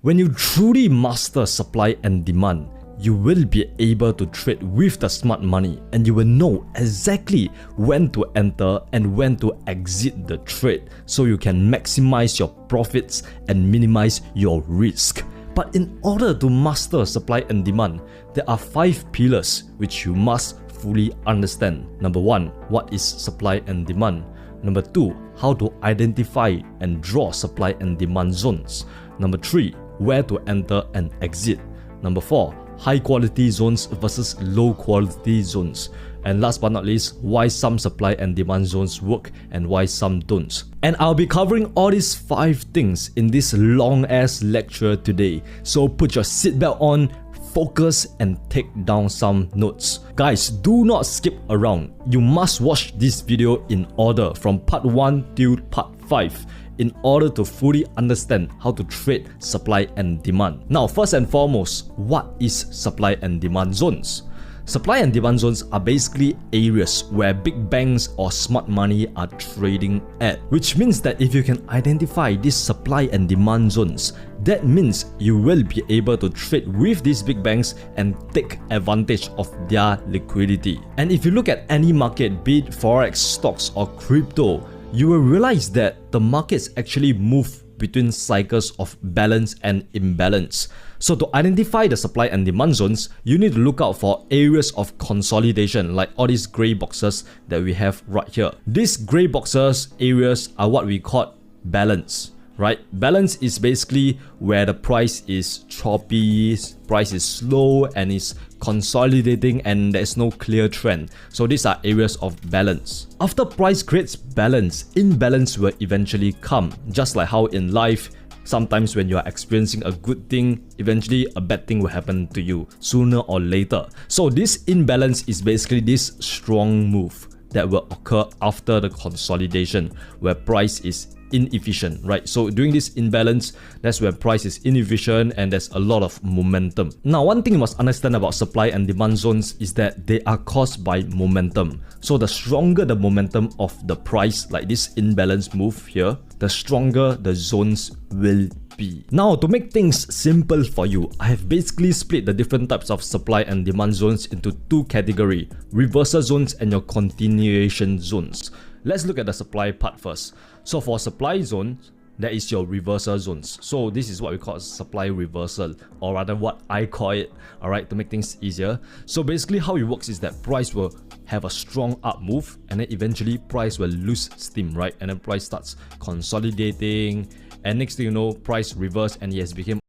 When you truly master supply and demand, you will be able to trade with the smart money, and you will know exactly when to enter and when to exit the trade so you can maximize your profits and minimize your risk. But in order to master supply and demand, there are 5 pillars which you must fully understand. Number 1, what is supply and demand? Number 2, how to identify and draw supply and demand zones. Number 3, where to enter and exit. Number 4, high quality zones versus low quality zones. And last but not least, why some supply and demand zones work and why some don't. And I'll be covering all these 5 things in this long ass lecture today. So put your seatbelt on, focus and take down some notes. Guys, do not skip around. You must watch this video in order from part 1 till part 5 in order to fully understand how to trade supply and demand. Now, first and foremost, what is supply and demand zones? Supply and demand zones are basically areas where big banks or smart money are trading at, which means that if you can identify these supply and demand zones, that means you will be able to trade with these big banks and take advantage of their liquidity. And if you look at any market, be it forex, stocks or crypto, you will realize that the markets actually move between cycles of balance and imbalance. So to identify the supply and demand zones, you need to look out for areas of consolidation, like all these gray boxes that we have right here. These gray boxes areas are what we call balance, right? Balance is basically where the price is choppy, price is slow and is consolidating and there's no clear trend. So these are areas of balance. After price creates balance, imbalance will eventually come. Just like how in life, sometimes when you are experiencing a good thing, eventually a bad thing will happen to you sooner or later. So this imbalance is basically this strong move that will occur after the consolidation where price is inefficient, right? So during this imbalance, that's when price is inefficient and there's a lot of momentum. Now, one thing you must understand about supply and demand zones is that they are caused by momentum. So the stronger the momentum of the price, like this imbalance move here, the stronger the zones will be. Now, to make things simple for you, I have basically split the different types of supply and demand zones into 2 categories: reversal zones and your continuation zones. Let's look at the supply part first. So for supply zones, that is your reversal zones. So this is what we call supply reversal, or rather what I call it, alright, to make things easier. So basically how it works is that price will have a strong up move and then eventually price will lose steam, right? And then price starts consolidating and next thing you know, price reverse and it has become